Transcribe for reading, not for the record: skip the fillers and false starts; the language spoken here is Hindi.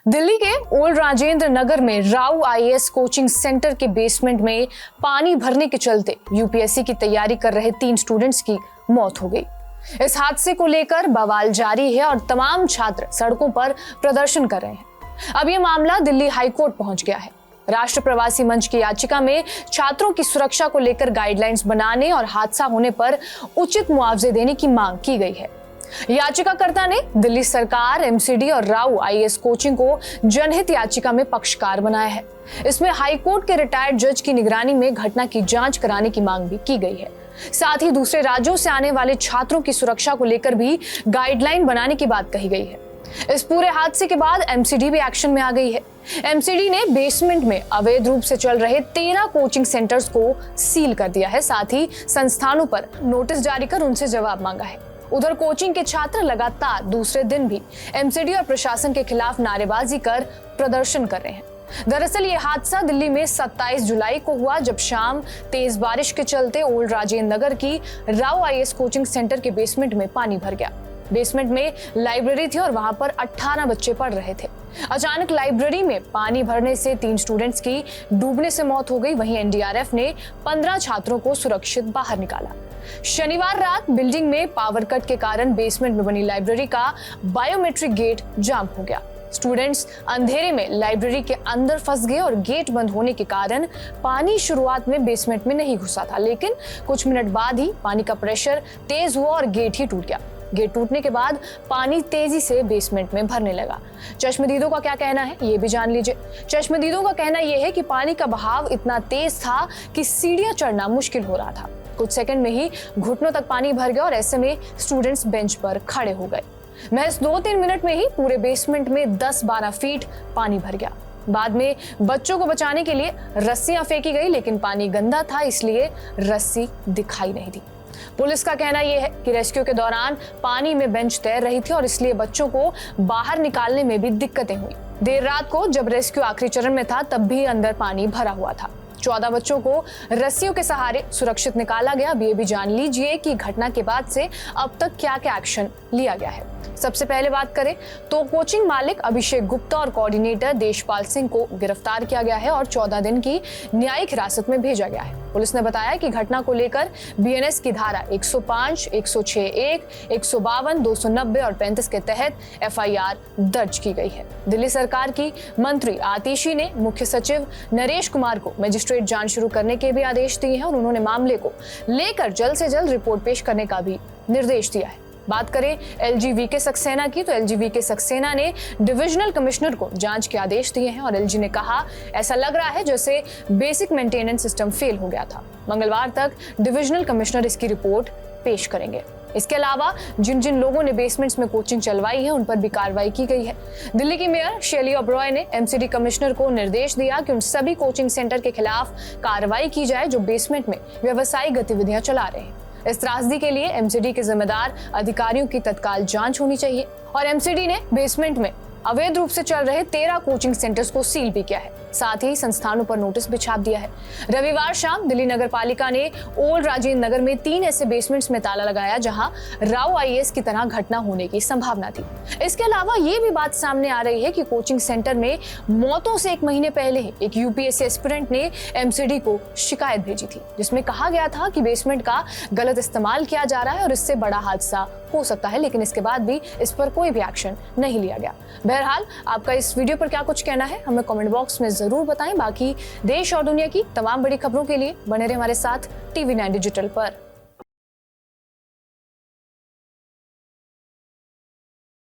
दिल्ली के ओल्ड राजेंद्र नगर में राव आईएएस कोचिंग सेंटर के बेसमेंट में पानी भरने के चलते यूपीएससी की तैयारी कर रहे 3 स्टूडेंट्स की मौत हो गई। इस हादसे को लेकर बवाल जारी है और तमाम छात्र सड़कों पर प्रदर्शन कर रहे हैं। अब ये मामला दिल्ली हाईकोर्ट पहुंच गया है। राष्ट्र प्रवासी मंच की याचिका में छात्रों की सुरक्षा को लेकर गाइडलाइंस बनाने और हादसा होने पर उचित मुआवजे देने की मांग की गई है। याचिकाकर्ता ने दिल्ली सरकार, एमसीडी और राव आईएएस कोचिंग को जनहित याचिका में पक्षकार बनाया है। इसमें हाईकोर्ट के रिटायर्ड जज की निगरानी में घटना की जांच कराने की मांग भी की गई है। साथ ही दूसरे राज्यों से आने वाले छात्रों की सुरक्षा को लेकर भी गाइडलाइन बनाने की बात कही गई है। इस पूरे हादसे के बाद एमसीडी भी एक्शन में आ गई है। एमसीडी ने बेसमेंट में अवैध रूप से चल रहे 13 कोचिंग सेंटर्स को सील कर दिया है। साथ ही संस्थानों पर नोटिस जारी कर उनसे जवाब मांगा है। उधर कोचिंग के छात्र लगातार दूसरे दिन भी एमसीडी और प्रशासन के खिलाफ नारेबाजी कर प्रदर्शन कर रहे हैं। दरअसल ये हादसा दिल्ली में 27 जुलाई को हुआ, जब शाम तेज बारिश के चलते ओल्ड राजेंद्र नगर की राव आईएएस कोचिंग सेंटर के बेसमेंट में पानी भर गया। बेसमेंट में लाइब्रेरी थी और वहां पर 18 बच्चे पढ़ रहे थे। अचानक लाइब्रेरी में पानी भरने से 3 स्टूडेंट्स की डूबने से मौत हो गई। वहीं एनडीआरएफ ने 15 छात्रों को सुरक्षित बाहर निकाला। शनिवार रात बिल्डिंग में पावर कट के कारण बेसमेंट में बनी लाइब्रेरी का बायोमेट्रिक गेट जाम हो गया। स्टूडेंट्स अंधेरे में लाइब्रेरी के अंदर फंस गए और गेट बंद होने के कारण पानी शुरुआत में बेसमेंट में नहीं घुसा था, लेकिन कुछ मिनट बाद ही पानी का प्रेशर तेज हुआ और गेट ही टूट गया। गेट टूटने के बाद पानी तेजी से बेसमेंट में भरने लगा। चश्मदीदों का क्या कहना है, ये भी जान लीजिए। चश्मदीदों का कहना यह है कि पानी का बहाव इतना तेज था कि सीढ़ियां चढ़ना मुश्किल हो रहा था। कुछ सेकंड में ही घुटनों तक पानी भर गया और ऐसे में स्टूडेंट्स बेंच पर खड़े हो गए। महज 2-3 मिनट में ही पूरे बेसमेंट में 10-12 फीट पानी भर गया। बाद में बच्चों को बचाने के लिए रस्सियां फेंकी गई, लेकिन पानी गंदा था इसलिए रस्सी दिखाई नहीं दी। पुलिस का कहना यह है कि रेस्क्यू के दौरान पानी में बेंच तैर रही थी और इसलिए बच्चों को बाहर निकालने में भी दिक्कतें हुई। देर रात को जब रेस्क्यू आखिरी चरण में था तब भी अंदर पानी भरा हुआ था। 14 बच्चों को रस्सियों के सहारे सुरक्षित निकाला गया। अब ये भी जान लीजिए कि घटना के बाद से अब तक क्या क्या एक्शन लिया गया है। सबसे पहले बात करें तो कोचिंग मालिक अभिषेक गुप्ता और कोऑर्डिनेटर देशपाल सिंह को गिरफ्तार किया गया है और 14 दिन की न्यायिक हिरासत में भेजा गया है। पुलिस ने बताया कि घटना को लेकर बीएनएस की धारा 105, 106(1), 152, 290 और 35 के तहत एफआईआर दर्ज की गई है। दिल्ली सरकार की मंत्री आतिशी ने मुख्य सचिव नरेश कुमार को मजिस्ट्रेट जांच शुरू करने के भी आदेश दिए हैं और उन्होंने मामले को लेकर जल्द से जल्द रिपोर्ट पेश करने का भी निर्देश दिया है। बात करें एलजी सक्सेना की तो एलजी सक्सेना ने डिविजनल कमिश्नर को जांच के आदेश दिए हैं और एलजी ने कहा, ऐसा लग रहा है जैसे बेसिक मेंटेनेंस सिस्टम फेल हो गया था। मंगलवार तक डिविजनल कमिश्नर इसकी रिपोर्ट पेश करेंगे। इसके अलावा जिन जिन लोगों ने बेसमेंट्स में कोचिंग चलवाई है उन पर भी कार्रवाई की गई है। दिल्ली की मेयर शैली ओबरॉय ने एमसीडी कमिश्नर को निर्देश दिया कि उन सभी कोचिंग सेंटर के खिलाफ कार्रवाई की जाए जो बेसमेंट में व्यावसायिक गतिविधियां चला रहे हैं। इस त्रासदी के लिए एमसीडी के जिम्मेदार अधिकारियों की तत्काल जांच होनी चाहिए और एमसीडी ने बेसमेंट में अवैध रूप से चल रहे 13 कोचिंग सेंटर्स को सील भी किया है। साथ ही संस्थानों पर नोटिस भी छाप दिया है। रविवार शाम दिल्ली नगर पालिका ने ओल्ड राजेंद्र नगर में 3 ऐसे बेसमेंट्स में ताला लगाया जहां राव आईएएस की तरह घटना होने की संभावना थी। इसके अलावा ये भी बात सामने आ रही है कि कोचिंग सेंटर में मौतों से 1 महीने पहले ही एक यूपीएससी एस्पिरेंट ने एमसीडी को शिकायत भेजी थी, जिसमें कहा गया था कि बेसमेंट का गलत इस्तेमाल किया जा रहा है और इससे बड़ा हादसा हो सकता है, लेकिन इसके बाद भी इस पर कोई भी एक्शन नहीं लिया गया। बहरहाल आपका इस वीडियो पर क्या कुछ कहना है हमें कमेंट बॉक्स में जरूर बताएं। बाकी देश और दुनिया की तमाम बड़ी खबरों के लिए बने रहे हमारे साथ टीवी 9 डिजिटल पर।